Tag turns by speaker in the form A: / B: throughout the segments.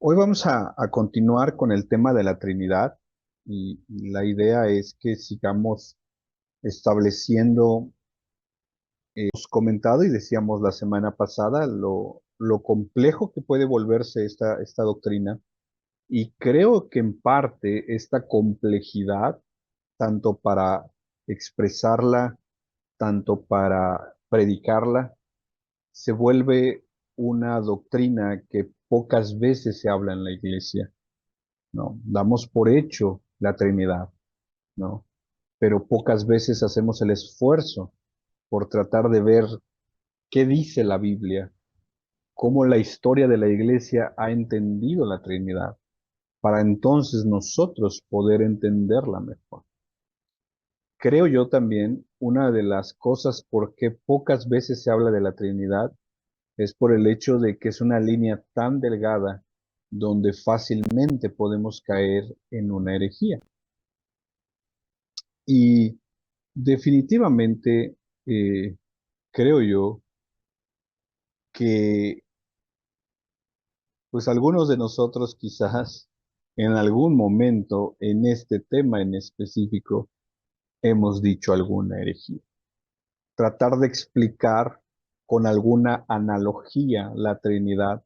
A: Hoy vamos a continuar con el tema de la Trinidad y la idea es que sigamos estableciendo, hemos comentado y decíamos la semana pasada, lo complejo que puede volverse esta doctrina y creo que en parte esta complejidad, tanto para expresarla, tanto para predicarla, se vuelve una doctrina que pocas veces se habla en la iglesia. ¿No? Damos por hecho la Trinidad, ¿no? Pero pocas veces hacemos el esfuerzo por tratar de ver qué dice la Biblia, cómo la historia de la iglesia ha entendido la Trinidad, para entonces nosotros poder entenderla mejor. Creo yo también, una de las cosas por qué pocas veces se habla de la Trinidad es por el hecho de que es una línea tan delgada donde fácilmente podemos caer en una herejía. Y definitivamente, eh, creo yo que pues algunos de nosotros quizás en algún momento en este tema en específico hemos dicho alguna herejía. Tratar de explicar con alguna analogía la Trinidad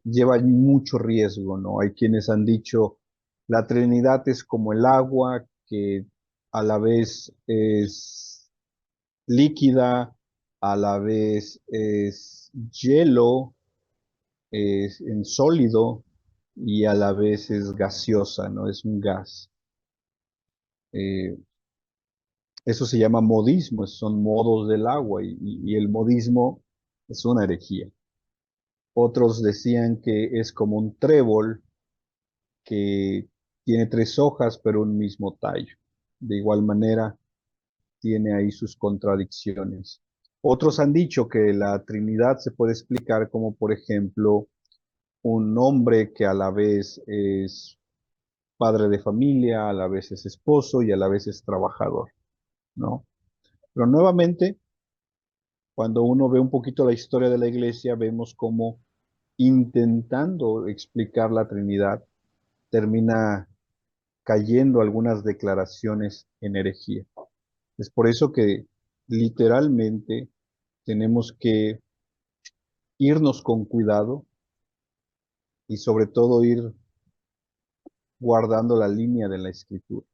A: lleva mucho riesgo, ¿no? Hay quienes han dicho la Trinidad es como el agua que a la vez es líquida, a la vez es hielo, es en sólido y a la vez es gaseosa, ¿no? Es un gas. Eh, Eso se llama modismo, son modos del agua y el modismo es una herejía. Otros decían que es como un trébol que tiene tres hojas pero un mismo tallo. De igual manera, tiene ahí sus contradicciones. Otros han dicho que la Trinidad se puede explicar como, por ejemplo, un hombre que a la vez es padre de familia, a la vez es esposo y a la vez es trabajador, ¿no? Pero nuevamente, cuando uno ve un poquito la historia de la iglesia, vemos cómo intentando explicar la Trinidad, termina cayendo algunas declaraciones en herejía. Es por eso que literalmente tenemos que irnos con cuidado y sobre todo ir guardando la línea de la escritura.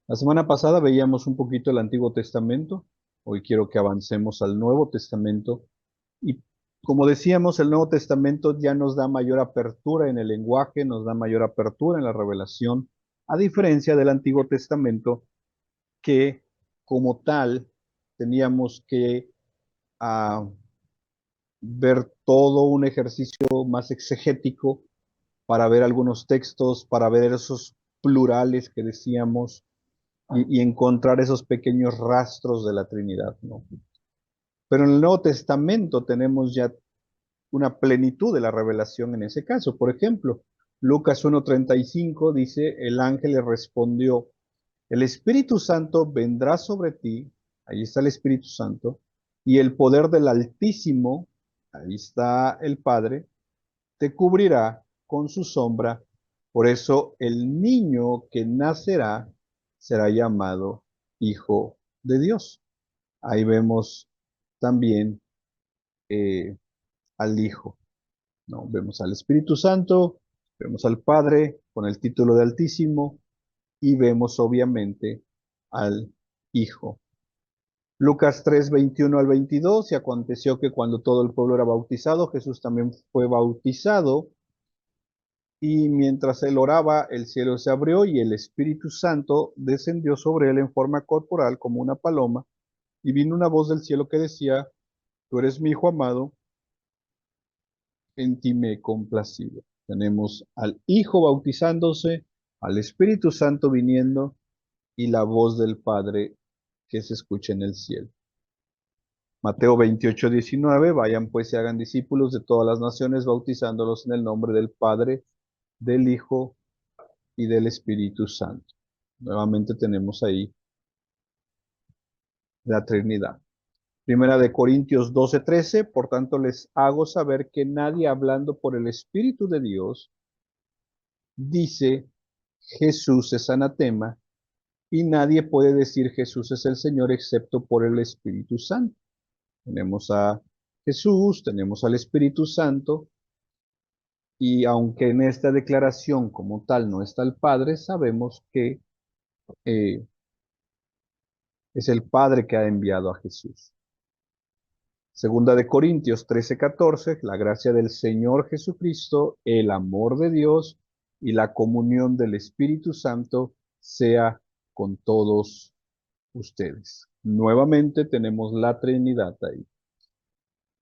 A: La semana pasada veíamos un poquito el Antiguo Testamento, hoy quiero que avancemos al Nuevo Testamento y como decíamos, el Nuevo Testamento ya nos da mayor apertura en el lenguaje, nos da mayor apertura en la revelación, a diferencia del Antiguo Testamento que como tal teníamos que ah, ver todo un ejercicio más exegético para ver algunos textos, para ver esos plurales que decíamos y encontrar esos pequeños rastros de la Trinidad, ¿no? Pero en el Nuevo Testamento tenemos ya una plenitud de la revelación en ese caso. Por ejemplo, Lucas 1:35 dice, el ángel le respondió, el Espíritu Santo vendrá sobre ti, ahí está el Espíritu Santo, y el poder del Altísimo, ahí está el Padre, te cubrirá con su sombra. Por eso el niño que nacerá será llamado Hijo de Dios. Ahí vemos también eh, al Hijo, ¿no? Vemos al Espíritu Santo, vemos al Padre con el título de Altísimo y vemos obviamente al Hijo. Lucas 3:21 al 22, y aconteció que cuando todo el pueblo era bautizado, Jesús también fue bautizado. Y mientras él oraba, el cielo se abrió y el Espíritu Santo descendió sobre él en forma corporal como una paloma, y vino una voz del cielo que decía, tú eres mi hijo amado, en ti me he complacido. Tenemos al Hijo bautizándose, al Espíritu Santo viniendo y la voz del Padre que se escucha en el cielo. Mateo 28:19, vayan pues y hagan discípulos de todas las naciones, bautizándolos en el nombre del Padre, del Hijo y del Espíritu Santo. Nuevamente tenemos ahí la Trinidad. Primera de Corintios 12:13, por tanto les hago saber que nadie hablando por el Espíritu de Dios dice Jesús es anatema, y nadie puede decir Jesús es el Señor excepto por el Espíritu Santo. Tenemos a Jesús, tenemos al Espíritu Santo, y aunque en esta declaración como tal no está el Padre, sabemos que eh, es el Padre que ha enviado a Jesús. Segunda de Corintios 13:14, la gracia del Señor Jesucristo, el amor de Dios y la comunión del Espíritu Santo sea con todos ustedes. Nuevamente tenemos la Trinidad ahí.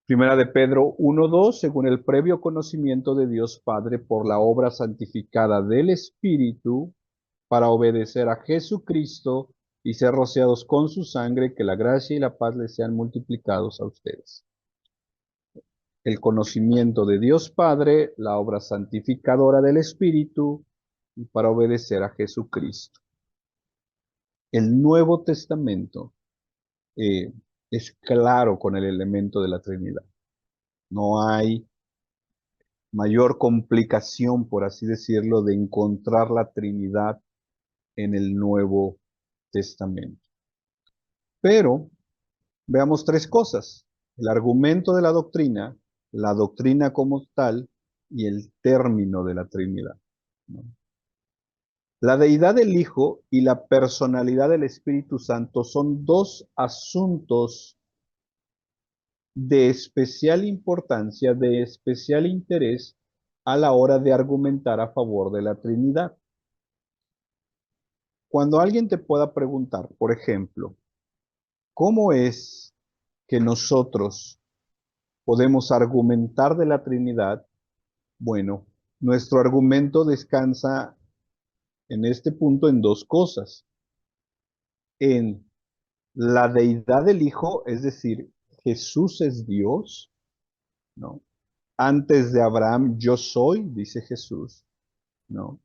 A: Primera de Pedro 1:2, según el previo conocimiento de Dios Padre por la obra santificada del Espíritu, para obedecer a Jesucristo y ser rociados con su sangre, que la gracia y la paz les sean multiplicados a ustedes. El conocimiento de Dios Padre, la obra santificadora del Espíritu, y para obedecer a Jesucristo. El Nuevo Testamento eh, es claro con el elemento de la Trinidad. No hay mayor complicación, por así decirlo, de encontrar la Trinidad en el Nuevo Testamento. Pero veamos tres cosas: el argumento de la doctrina como tal y el término de la Trinidad, ¿no? La deidad del Hijo y la personalidad del Espíritu Santo son dos asuntos de especial importancia, de especial interés a la hora de argumentar a favor de la Trinidad. Cuando alguien te pueda preguntar, por ejemplo, ¿cómo es que nosotros podemos argumentar de la Trinidad? Bueno, nuestro argumento descansa en este punto en dos cosas: en la deidad del Hijo, es decir, Jesús es Dios, ¿no? Antes de Abraham yo soy, dice Jesús, ¿no?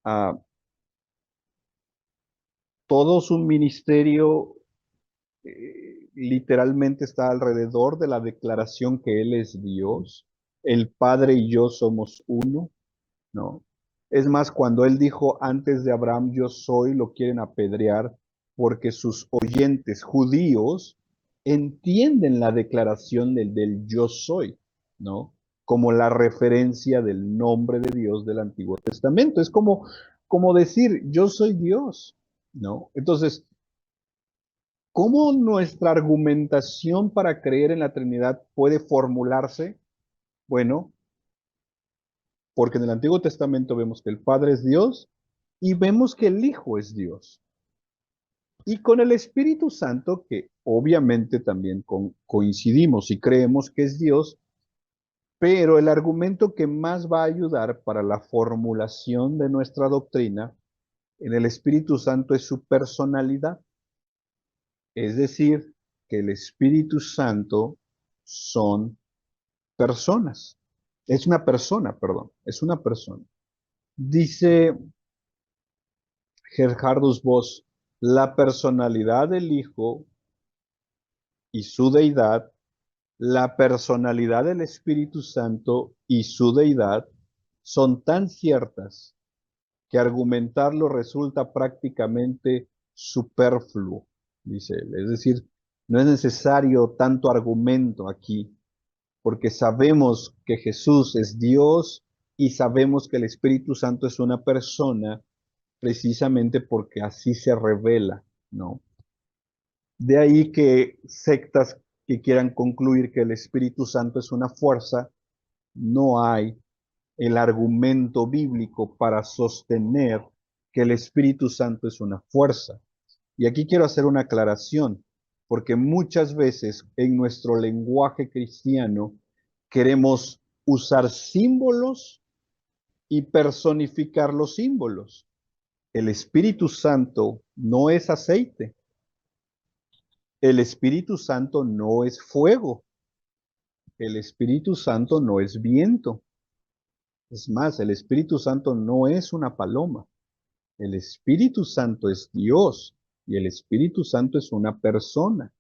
A: Ah, todo su ministerio literalmente está alrededor de la declaración que Él es Dios. El Padre y yo somos uno, ¿no? Es más, cuando Él dijo antes de Abraham yo soy, lo quieren apedrear porque sus oyentes judíos entienden la declaración del yo soy, ¿no? Como la referencia del nombre de Dios del Antiguo Testamento. Es como decir yo soy Dios, ¿no? Entonces, ¿cómo nuestra argumentación para creer en la Trinidad puede formularse? Bueno, porque en el Antiguo Testamento vemos que el Padre es Dios y vemos que el Hijo es Dios. Y con el Espíritu Santo, que obviamente también coincidimos y creemos que es Dios, pero el argumento que más va a ayudar para la formulación de nuestra doctrina en el Espíritu Santo es su personalidad. Es decir, que el Espíritu Santo son personas. Es una persona, perdón, es una persona. Dice Gerhardus Voss, la personalidad del Hijo y su deidad, la personalidad del Espíritu Santo y su deidad son tan ciertas que argumentarlo resulta prácticamente superfluo, dice él. Es decir, no es necesario tanto argumento aquí, porque sabemos que Jesús es Dios y sabemos que el Espíritu Santo es una persona, precisamente porque así se revela, ¿no? De ahí que sectas que quieran concluir que el Espíritu Santo es una fuerza, no hay el argumento bíblico para sostener que el Espíritu Santo es una fuerza. Y aquí quiero hacer una aclaración, porque muchas veces en nuestro lenguaje cristiano queremos usar símbolos y personificar los símbolos. El Espíritu Santo no es aceite. El Espíritu Santo no es fuego. El Espíritu Santo no es viento. Es más, el Espíritu Santo no es una paloma. El Espíritu Santo es Dios y el Espíritu Santo es una persona.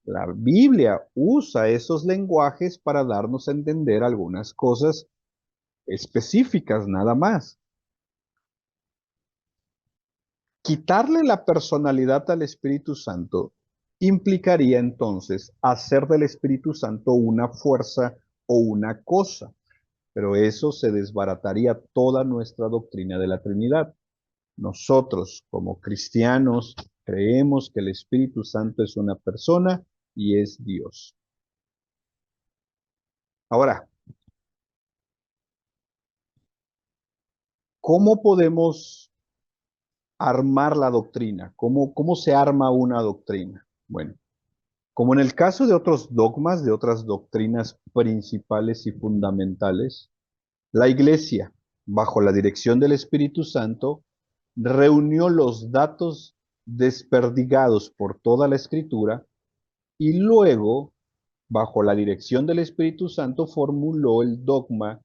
A: La Biblia usa esos lenguajes para darnos a entender algunas cosas específicas, nada más. Quitarle la personalidad al Espíritu Santo implicaría entonces hacer del Espíritu Santo una fuerza o una cosa, pero eso se desbarataría toda nuestra doctrina de la Trinidad. Nosotros, como cristianos, creemos que el Espíritu Santo es una persona y es Dios. Ahora, ¿cómo podemos armar la doctrina? ¿Cómo se arma una doctrina? Bueno, como en el caso de otros dogmas, de otras doctrinas principales y fundamentales, la Iglesia, bajo la dirección del Espíritu Santo, reunió los datos desperdigados por toda la Escritura y luego, bajo la dirección del Espíritu Santo, formuló el dogma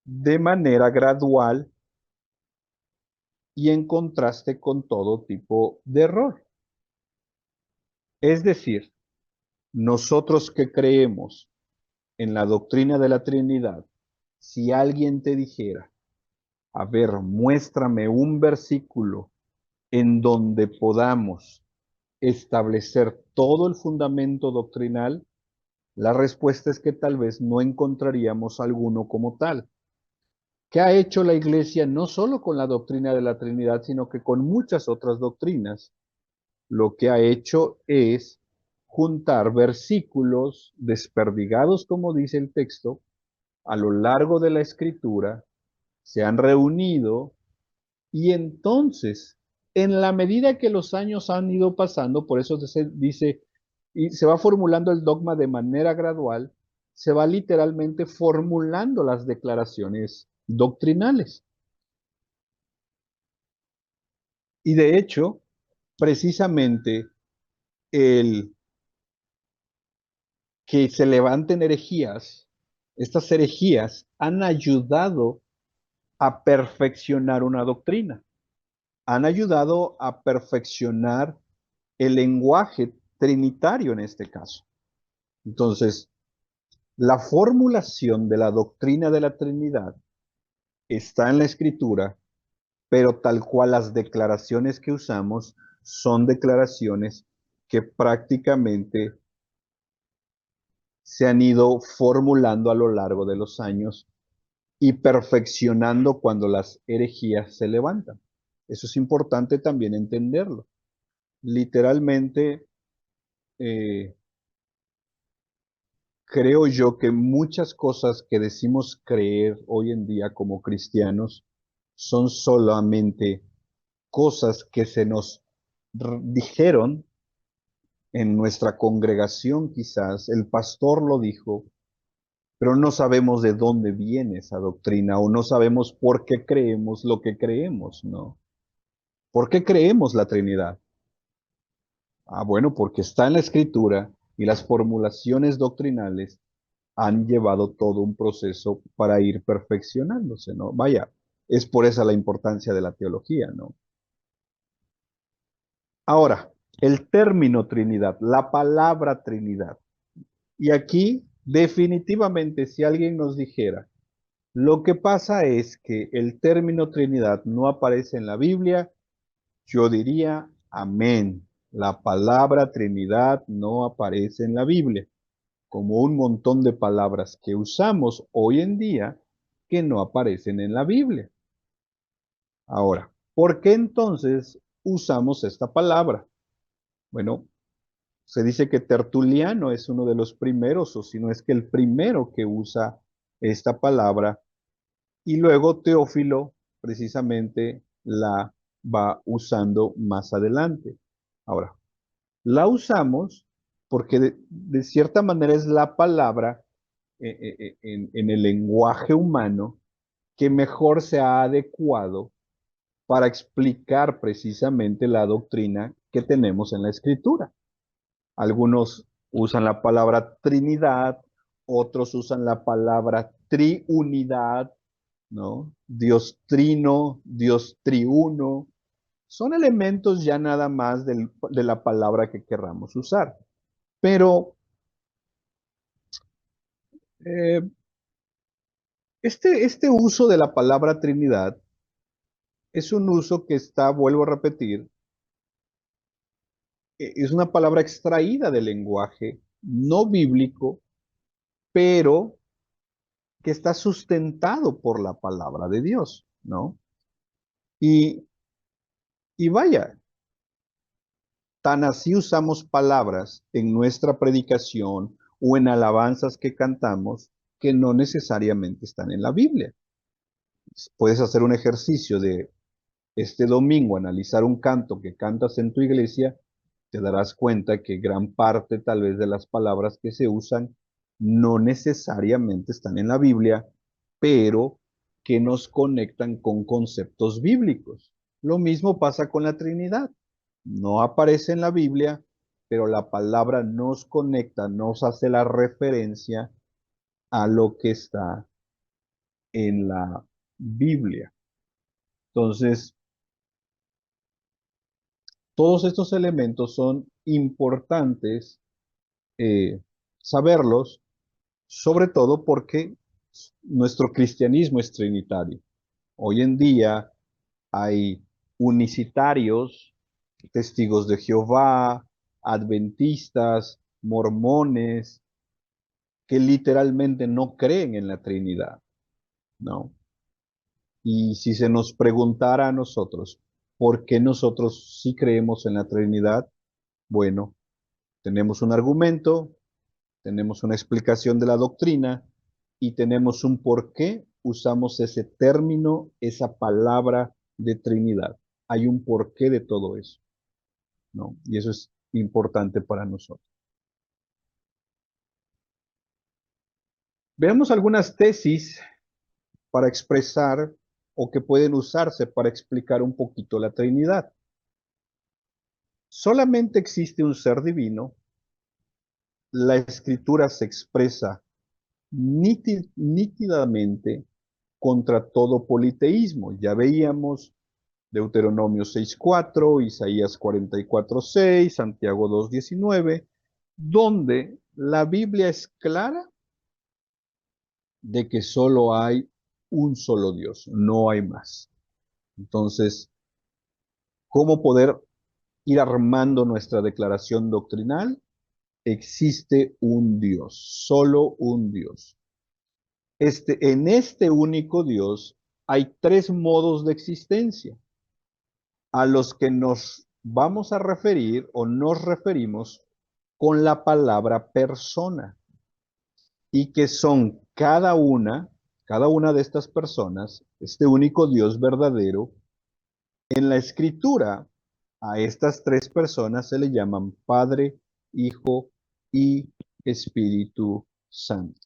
A: de manera gradual y en contraste con todo tipo de error. Es decir, nosotros que creemos en la doctrina de la Trinidad, si alguien te dijera, a ver, muéstrame un versículo en donde podamos establecer todo el fundamento doctrinal, la respuesta es que tal vez no encontraríamos alguno como tal. ¿Qué ha hecho la Iglesia no solo con la doctrina de la Trinidad, sino que con muchas otras doctrinas? Lo que ha hecho es juntar versículos desperdigados, como dice el texto, a lo largo de la Escritura, se han reunido y entonces, en la medida que los años han ido pasando, por eso se dice, y se va formulando el dogma de manera gradual, se va literalmente formulando las declaraciones doctrinales. Y de hecho, precisamente el que se levanten herejías, estas herejías han ayudado a perfeccionar una doctrina, han ayudado a perfeccionar el lenguaje trinitario en este caso. Entonces, la formulación de la doctrina de la Trinidad está en la Escritura, pero tal cual las declaraciones que usamos son declaraciones que prácticamente se han ido formulando a lo largo de los años y perfeccionando cuando las herejías se levantan. Eso es importante también entenderlo. Literalmente, eh, creo yo que muchas cosas que decimos creer hoy en día como cristianos son solamente cosas que se nos dijeron en nuestra congregación quizás, el pastor lo dijo, pero no sabemos de dónde viene esa doctrina o no sabemos por qué creemos lo que creemos, ¿no? ¿Por qué creemos la Trinidad? Ah, bueno, porque está en la Escritura y las formulaciones doctrinales han llevado todo un proceso para ir perfeccionándose, ¿no? Vaya, es por esa la importancia de la teología, ¿no? Ahora, el término Trinidad, la palabra Trinidad. Y aquí, definitivamente, si alguien nos dijera, lo que pasa es que el término Trinidad no aparece en la Biblia, yo diría, amén. La palabra Trinidad no aparece en la Biblia, como un montón de palabras que usamos hoy en día que no aparecen en la Biblia. Ahora, ¿por qué entonces usamos esta palabra? Bueno, se dice que Tertuliano es uno de los primeros, o si no es que el primero que usa esta palabra, y luego Teófilo precisamente la va usando más adelante. Ahora, la usamos porque de cierta manera es la palabra en el lenguaje humano que mejor se ha adecuado para explicar precisamente la doctrina que tenemos en la Escritura. Algunos usan la palabra Trinidad, otros usan la palabra triunidad, ¿no? Dios trino, Dios triuno. Son elementos ya nada más de la palabra que querramos usar. Pero eh, este uso de la palabra Trinidad es un uso que está, vuelvo a repetir, es una palabra extraída del lenguaje no bíblico, pero que está sustentado por la palabra de Dios, ¿no? Y, y vaya, tan así usamos palabras en nuestra predicación o en alabanzas que cantamos que no necesariamente están en la Biblia. Puedes hacer un ejercicio de este domingo, analizar un canto que cantas en tu iglesia, te darás cuenta que gran parte tal vez de las palabras que se usan no necesariamente están en la Biblia, pero que nos conectan con conceptos bíblicos. Lo mismo pasa con la Trinidad. No aparece en la Biblia, pero la palabra nos conecta, nos hace la referencia a lo que está en la Biblia. Entonces, todos estos elementos son importantes saberlos, sobre todo porque nuestro cristianismo es trinitario. Hoy en día hay unicitarios, testigos de Jehová, adventistas, mormones, que literalmente no creen en la Trinidad, ¿no? Y si se nos preguntara a nosotros, ¿por qué nosotros sí creemos en la Trinidad? Bueno, tenemos un argumento, tenemos una explicación de la doctrina y tenemos un por qué usamos ese término, esa palabra de Trinidad. Hay un porqué de todo eso, ¿no? Y eso es importante para nosotros. Veamos algunas tesis para expresar o que pueden usarse para explicar un poquito la Trinidad. Solamente existe un ser divino, la escritura se expresa nítidamente contra todo politeísmo. Ya veíamos Deuteronomio 6:4, Isaías 44:6, Santiago 2:19, donde la Biblia es clara de que solo hay un solo Dios, no hay más. Entonces, ¿cómo poder ir armando nuestra declaración doctrinal? Existe un Dios, solo un Dios. En este único Dios hay tres modos de existencia a los que nos vamos a referir o nos referimos con la palabra persona y que son cada una de estas personas, este único Dios verdadero. En la escritura, a estas tres personas se le llaman Padre, Hijo y Espíritu Santo.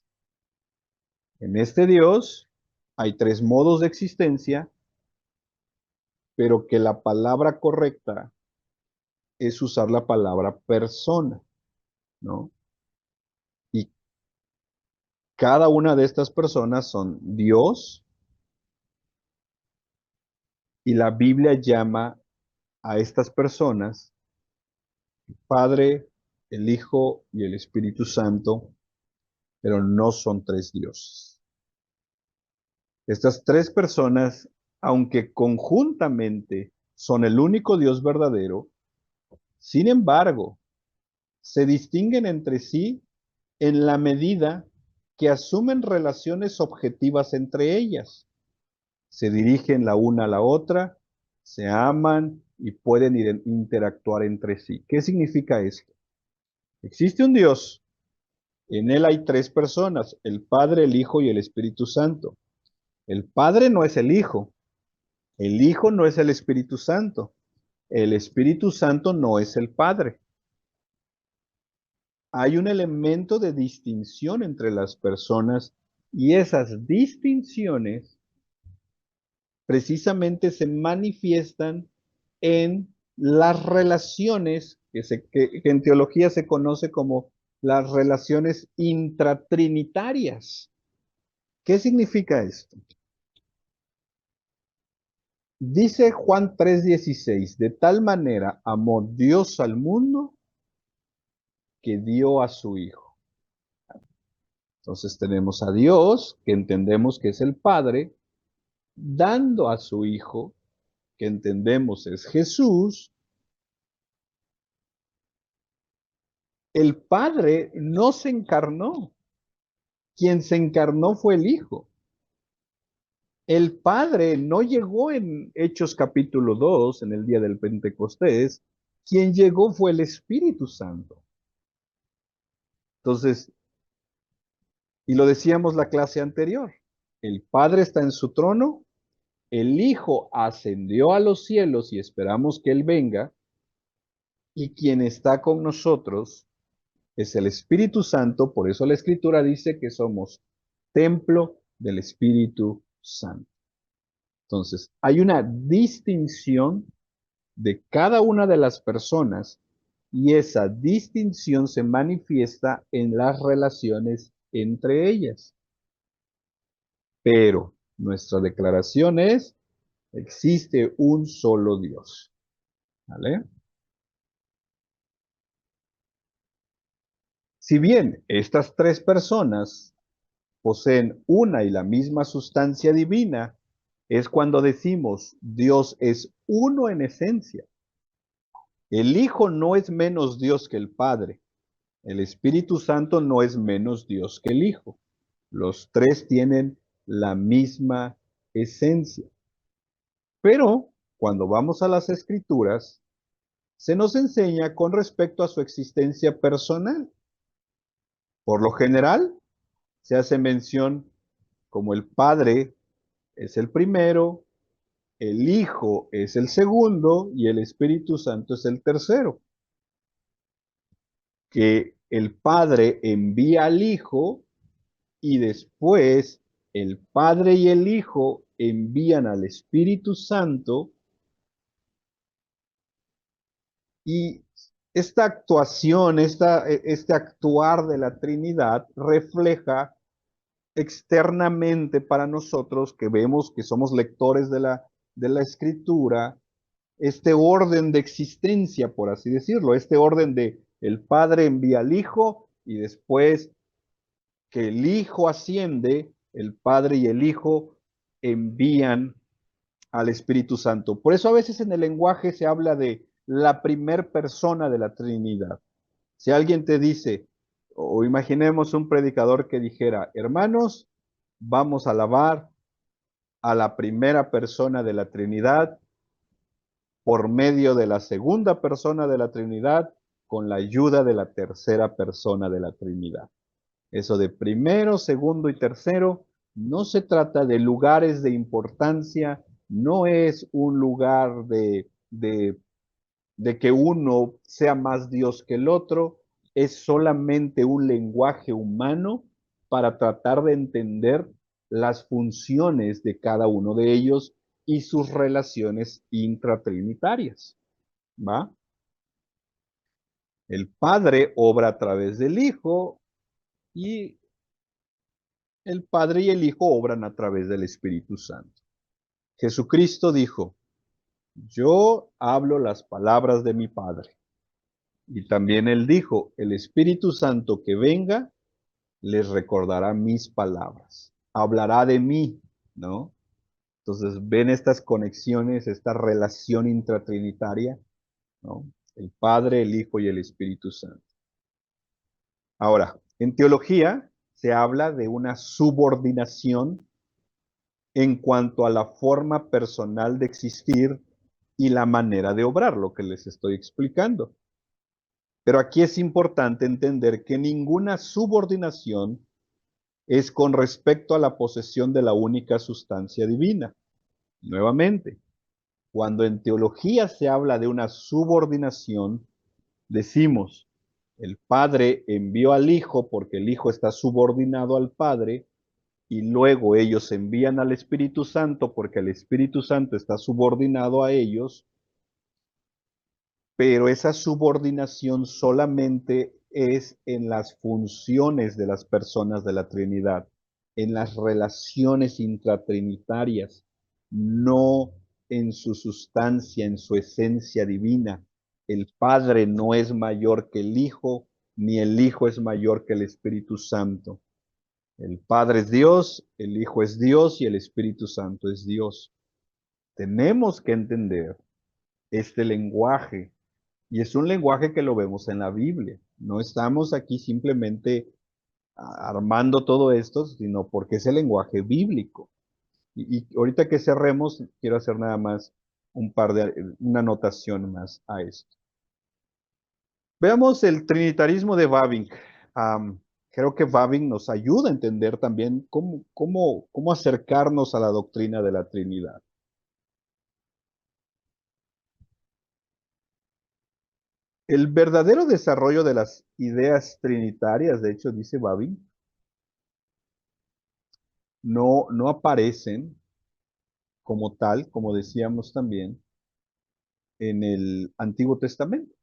A: En este Dios hay tres modos de existencia, pero que la palabra correcta es usar la palabra persona, ¿no? Y cada una de estas personas son Dios y la Biblia llama a estas personas Padre, el Hijo y el Espíritu Santo, pero no son tres dioses. Estas tres personas, aunque conjuntamente son el único Dios verdadero, sin embargo, se distinguen entre sí en la medida que asumen relaciones objetivas entre ellas. Se dirigen la una a la otra, se aman y pueden interactuar entre sí. ¿Qué significa esto? Existe un Dios, en él hay tres personas, el Padre, el Hijo y el Espíritu Santo. El Padre no es el Hijo no es el Espíritu Santo, el Espíritu Santo no es el Padre. Hay un elemento de distinción entre las personas y esas distinciones precisamente se manifiestan en las relaciones que en teología se conoce como las relaciones intratrinitarias. ¿Qué significa esto? Dice Juan 3:16, de tal manera amó Dios al mundo que dio a su Hijo. Entonces tenemos a Dios, que entendemos que es el Padre, dando a su Hijo, que entendemos es Jesús. El Padre no se encarnó, quien se encarnó fue el Hijo. El Padre no llegó en Hechos capítulo 2, en el día del Pentecostés, quien llegó fue el Espíritu Santo. Entonces, y lo decíamos la clase anterior, el Padre está en su trono, el Hijo ascendió a los cielos y esperamos que Él venga, y quien está con nosotros es el Espíritu Santo, por eso la Escritura dice que somos templo del Espíritu Santo. Entonces, hay una distinción de cada una de las personas y esa distinción se manifiesta en las relaciones entre ellas. Pero nuestra declaración es, existe un solo Dios. ¿Vale? Si bien estas tres personas poseen una y la misma sustancia divina, es cuando decimos Dios es uno en esencia. El Hijo no es menos Dios que el Padre. El Espíritu Santo no es menos Dios que el Hijo. Los tres tienen la misma esencia. Pero cuando vamos a las Escrituras, se nos enseña con respecto a su existencia personal. Por lo general, se hace mención como el Padre es el primero, el Hijo es el segundo y el Espíritu Santo es el tercero. Que el Padre envía al Hijo y después el Padre y el Hijo envían al Espíritu Santo y esta actuación, este actuar de la Trinidad refleja externamente para nosotros que vemos que somos lectores de la Escritura, este orden de existencia, por así decirlo, este orden de el Padre envía al Hijo y después que el Hijo asciende, el Padre y el Hijo envían al Espíritu Santo. Por eso a veces en el lenguaje se habla de la primer persona de la Trinidad. Si alguien te dice, o imaginemos un predicador que dijera, hermanos, vamos a alabar a la primera persona de la Trinidad por medio de la segunda persona de la Trinidad con la ayuda de la tercera persona de la Trinidad. Eso de primero, segundo y tercero no se trata de lugares de importancia, no es un lugar de que uno sea más Dios que el otro, es solamente un lenguaje humano para tratar de entender las funciones de cada uno de ellos y sus relaciones intratrinitarias, ¿va? El Padre obra a través del Hijo y el Padre y el Hijo obran a través del Espíritu Santo. Jesucristo dijo, yo hablo las palabras de mi Padre. Y también él dijo, el Espíritu Santo que venga les recordará mis palabras, hablará de mí, ¿no? Entonces ven estas conexiones, esta relación intratrinitaria, ¿no? El Padre, el Hijo y el Espíritu Santo. Ahora, en teología se habla de una subordinación en cuanto a la forma personal de existir y la manera de obrar, lo que les estoy explicando. Pero aquí es importante entender que ninguna subordinación es con respecto a la posesión de la única sustancia divina. Nuevamente, cuando en teología se habla de una subordinación, decimos, el Padre envió al Hijo porque el Hijo está subordinado al Padre, y luego ellos envían al Espíritu Santo porque el Espíritu Santo está subordinado a ellos, pero esa subordinación solamente es en las funciones de las personas de la Trinidad, en las relaciones intratrinitarias, no en su sustancia, en su esencia divina. El Padre no es mayor que el Hijo, ni el Hijo es mayor que el Espíritu Santo. El Padre es Dios, el Hijo es Dios y el Espíritu Santo es Dios. Tenemos que entender este lenguaje, y es un lenguaje que lo vemos en la Biblia. No estamos aquí simplemente armando todo esto, sino porque es el lenguaje bíblico. Y ahorita que cerremos, quiero hacer nada más una anotación más a esto. Veamos el trinitarismo de Bavinck. Creo que Bavinck nos ayuda a entender también cómo acercarnos a la doctrina de la Trinidad. El verdadero desarrollo de las ideas trinitarias, de hecho, dice Bavinck, no aparecen como tal, como decíamos también, en el Antiguo Testamento.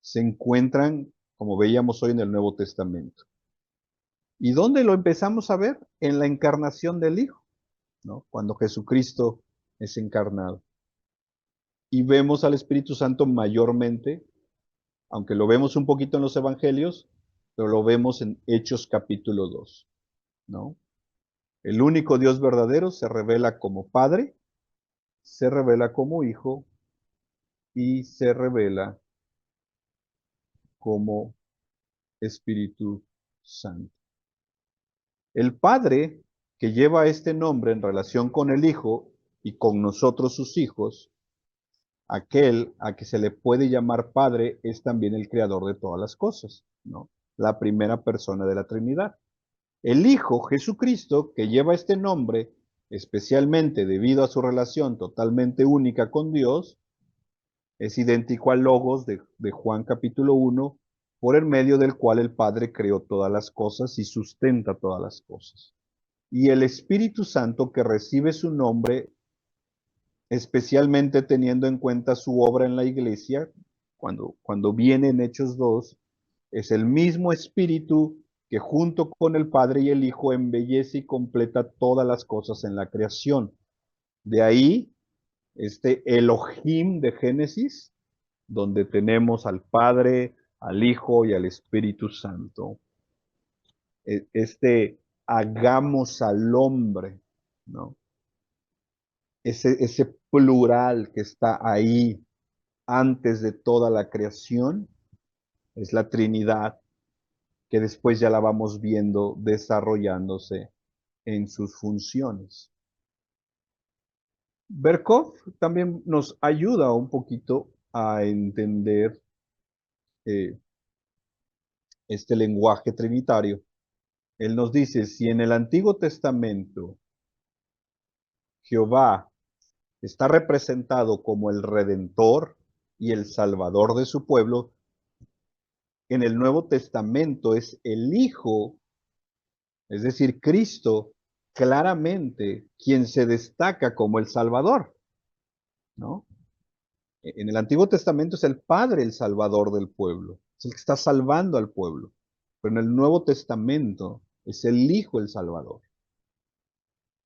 A: Se encuentran, como veíamos hoy, en el Nuevo Testamento. ¿Y dónde lo empezamos a ver? En la encarnación del Hijo, ¿no? Cuando Jesucristo es encarnado. Y vemos al Espíritu Santo mayormente, aunque lo vemos un poquito en los Evangelios, pero lo vemos en Hechos capítulo 2, ¿no? El único Dios verdadero se revela como Padre, se revela como Hijo y se revela como Espíritu Santo. El Padre, que lleva este nombre en relación con el Hijo y con nosotros sus hijos, aquel a que se le puede llamar Padre es también el creador de todas las cosas, ¿no? La primera persona de la Trinidad. El Hijo, Jesucristo, que lleva este nombre, especialmente debido a su relación totalmente única con Dios, es idéntico al Logos de Juan capítulo 1, por el medio del cual el Padre creó todas las cosas y sustenta todas las cosas. Y el Espíritu Santo, que recibe su nombre, especialmente teniendo en cuenta su obra en la iglesia, cuando viene en Hechos 2, es el mismo Espíritu que junto con el Padre y el Hijo embellece y completa todas las cosas en la creación. De ahí, este Elohim de Génesis, donde tenemos al Padre, al Hijo y al Espíritu Santo. Este hagamos al hombre, ¿no? Ese plural que está ahí antes de toda la creación, es la Trinidad, que después ya la vamos viendo desarrollándose en sus funciones. Berkov también nos ayuda un poquito a entender eh, este lenguaje trinitario. Él nos dice, si en el Antiguo Testamento Jehová está representado como el Redentor y el Salvador de su pueblo, en el Nuevo Testamento es el Hijo, es decir, Cristo, claramente quien se destaca como el Salvador, ¿no? En el Antiguo Testamento es el Padre el Salvador del pueblo, es el que está salvando al pueblo, pero en el Nuevo Testamento es el Hijo el Salvador.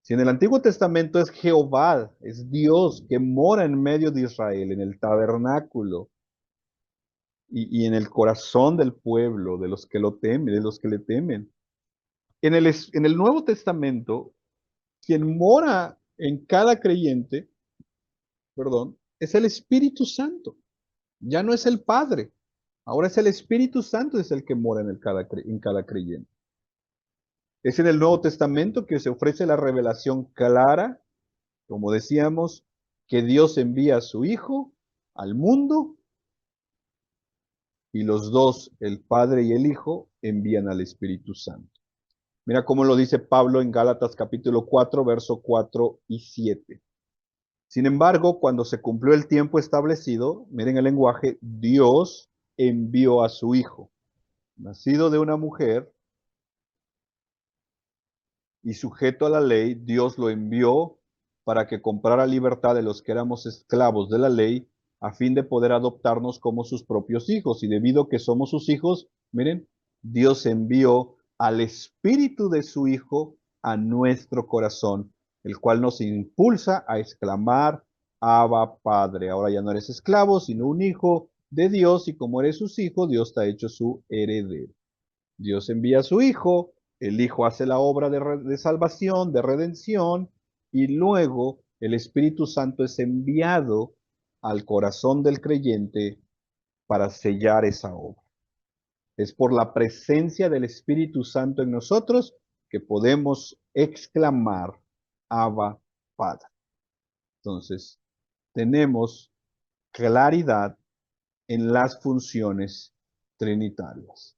A: Si en el Antiguo Testamento es Jehová, es Dios que mora en medio de Israel, en el tabernáculo y en el corazón del pueblo, de los que lo temen, de los que le temen. En el Nuevo Testamento, quien mora en cada creyente, perdón, es el Espíritu Santo. Ya no es el Padre. Ahora es el Espíritu Santo es el que mora en cada creyente. Es en el Nuevo Testamento que se ofrece la revelación clara, como decíamos, que Dios envía a su Hijo al mundo y los dos, el Padre y el Hijo, envían al Espíritu Santo. Mira cómo lo dice Pablo en Gálatas capítulo 4, verso 4 y 7. Sin embargo, cuando se cumplió el tiempo establecido, miren el lenguaje, Dios envió a su Hijo, nacido de una mujer y sujeto a la ley, Dios lo envió para que comprara libertad de los que éramos esclavos de la ley, a fin de poder adoptarnos como sus propios hijos. Y debido a que somos sus hijos, miren, Dios envió al Espíritu de su Hijo a nuestro corazón, el cual nos impulsa a exclamar, Abba, Padre. Ahora ya no eres esclavo, sino un hijo de Dios, y como eres sus hijos, Dios te ha hecho su heredero. Dios envía a su hijo, el hijo hace la obra de salvación, de redención, y luego el Espíritu Santo es enviado al corazón del creyente para sellar esa obra. Es por la presencia del Espíritu Santo en nosotros que podemos exclamar, Abba, Padre. Entonces, tenemos claridad en las funciones trinitarias.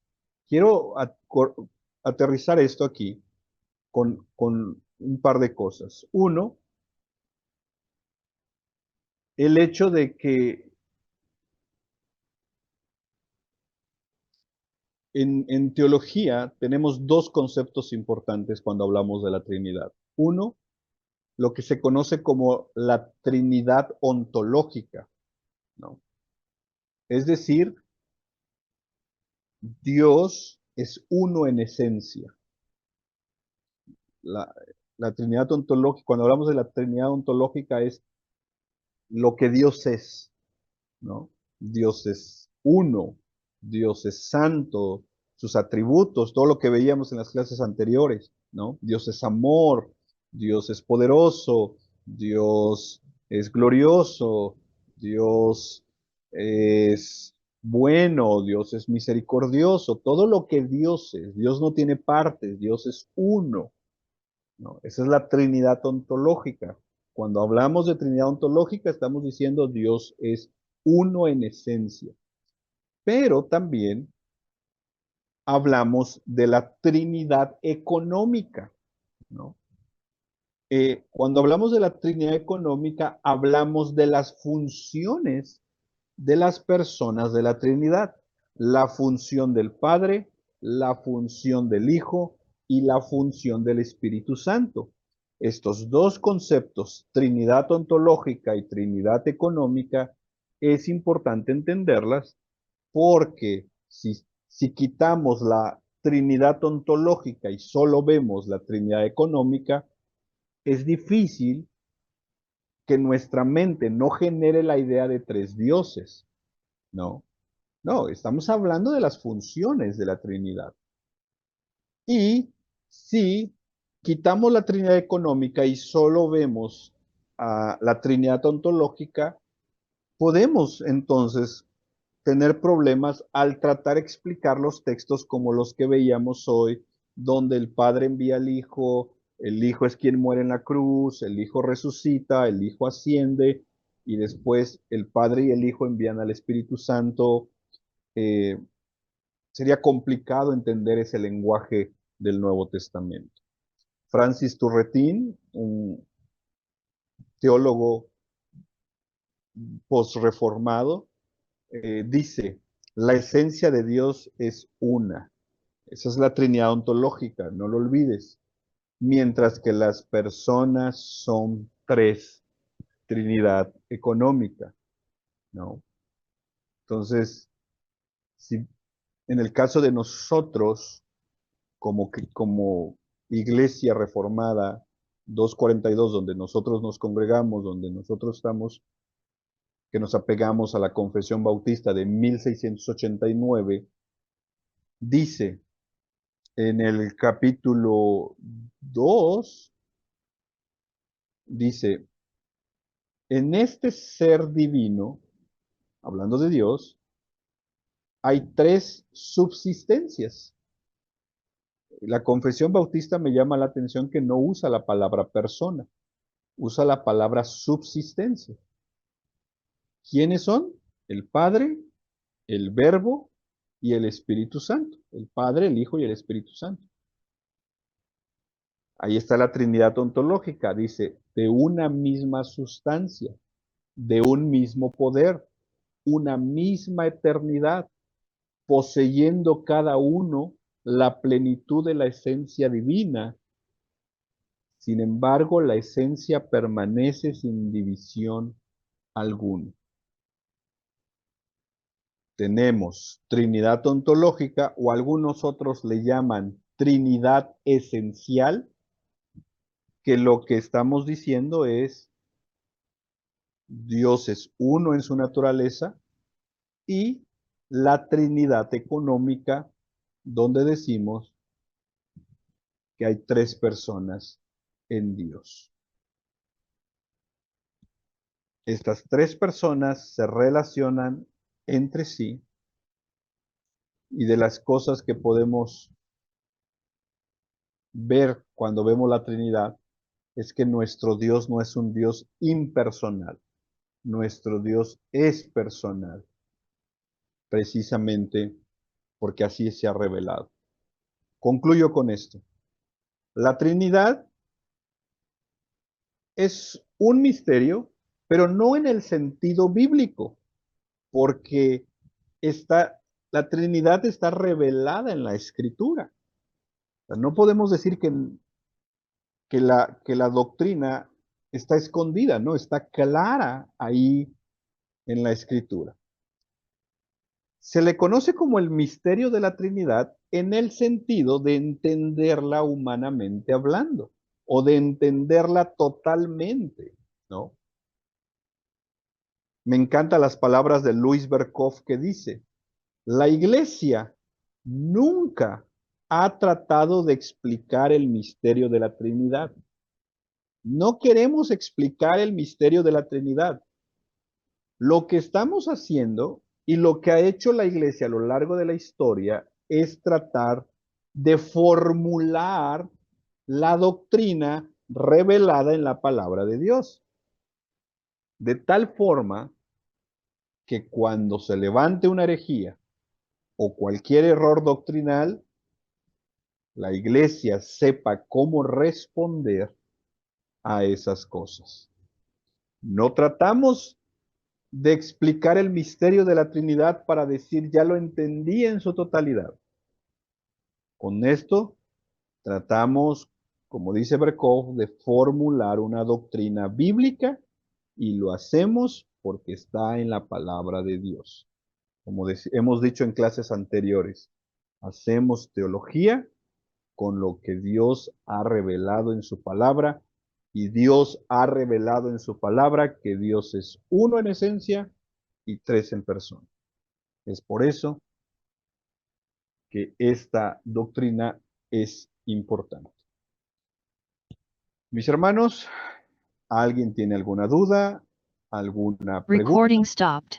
A: Quiero aterrizar esto aquí con un par de cosas. Uno, el hecho de que en teología tenemos dos conceptos importantes cuando hablamos de la Trinidad. Uno, lo que se conoce como la Trinidad ontológica, ¿no? Es decir, Dios es uno en esencia. La, la Trinidad ontológica, cuando hablamos de la Trinidad ontológica, es lo que Dios es, ¿no? Dios es uno, Dios es santo, sus atributos, todo lo que veíamos en las clases anteriores, ¿no? Dios es amor, Dios es poderoso, Dios es glorioso, Dios es bueno, Dios es misericordioso, todo lo que Dios es. Dios no tiene partes, Dios es uno, ¿no? Esa es la Trinidad ontológica. Cuando hablamos de Trinidad ontológica, estamos diciendo Dios es uno en esencia. Pero también hablamos de la Trinidad económica, ¿no? Cuando hablamos de la Trinidad económica, hablamos de las funciones de las personas de la Trinidad. La función del Padre, la función del Hijo y la función del Espíritu Santo. Estos dos conceptos, Trinidad ontológica y Trinidad económica, es importante entenderlas porque si quitamos la Trinidad ontológica y solo vemos la Trinidad económica, es difícil que nuestra mente no genere la idea de tres dioses, ¿no? No, estamos hablando de las funciones de la Trinidad. Y si quitamos la Trinidad económica y solo vemos a la Trinidad ontológica, podemos entonces tener problemas al tratar de explicar los textos como los que veíamos hoy, donde el Padre envía al Hijo, el Hijo es quien muere en la cruz, el Hijo resucita, el Hijo asciende, y después el Padre y el Hijo envían al Espíritu Santo. Eh, Sería complicado entender ese lenguaje del Nuevo Testamento. Francis Turretin, un teólogo posreformado, dice, la esencia de Dios es una. Esa es la Trinidad ontológica, no lo olvides. Mientras que las personas son tres, Trinidad económica, ¿no? Entonces, si en el caso de nosotros, como iglesia reformada 242, donde nosotros nos congregamos, donde nosotros estamos, que nos apegamos a la Confesión Bautista de 1689, dice en el capítulo 2, dice, en este ser divino, hablando de Dios, hay tres subsistencias. La Confesión Bautista me llama la atención que no usa la palabra persona, usa la palabra subsistencia. ¿Quiénes son? El Padre, el Verbo y el Espíritu Santo. El Padre, el Hijo y el Espíritu Santo. Ahí está la Trinidad ontológica. Dice, de una misma sustancia, de un mismo poder, una misma eternidad, poseyendo cada uno la plenitud de la esencia divina. Sin embargo, la esencia permanece sin división alguna. Tenemos Trinidad ontológica, o algunos otros le llaman Trinidad esencial, que lo que estamos diciendo es Dios es uno en su naturaleza, y la Trinidad económica, donde decimos que hay tres personas en Dios. Estas tres personas se relacionan entre sí, y de las cosas que podemos ver cuando vemos la Trinidad es que nuestro Dios no es un Dios impersonal. Nuestro Dios es personal, precisamente porque así se ha revelado. Concluyo con esto. La Trinidad es un misterio, pero no en el sentido bíblico, porque la Trinidad está revelada en la Escritura. O sea, no podemos decir que la doctrina está escondida, no, está clara ahí en la Escritura. Se le conoce como el misterio de la Trinidad en el sentido de entenderla humanamente hablando, o de entenderla totalmente, ¿no? Me encantan las palabras de Luis Berkhoff, que dice: la Iglesia nunca ha tratado de explicar el misterio de la Trinidad. No queremos explicar el misterio de la Trinidad. Lo que estamos haciendo y lo que ha hecho la Iglesia a lo largo de la historia es tratar de formular la doctrina revelada en la palabra de Dios. De tal forma que cuando se levante una herejía o cualquier error doctrinal, la Iglesia sepa cómo responder a esas cosas. No tratamos de explicar el misterio de la Trinidad para decir ya lo entendí en su totalidad. Con esto tratamos, como dice Berkhoff, de formular una doctrina bíblica, y lo hacemos porque está en la palabra de Dios. Como hemos dicho en clases anteriores, hacemos teología con lo que Dios ha revelado en su palabra, y Dios ha revelado en su palabra que Dios es uno en esencia y tres en persona. Es por eso que esta doctrina es importante. Mis hermanos, ¿alguien tiene alguna duda, alguna pregunta?
B: Recording stopped.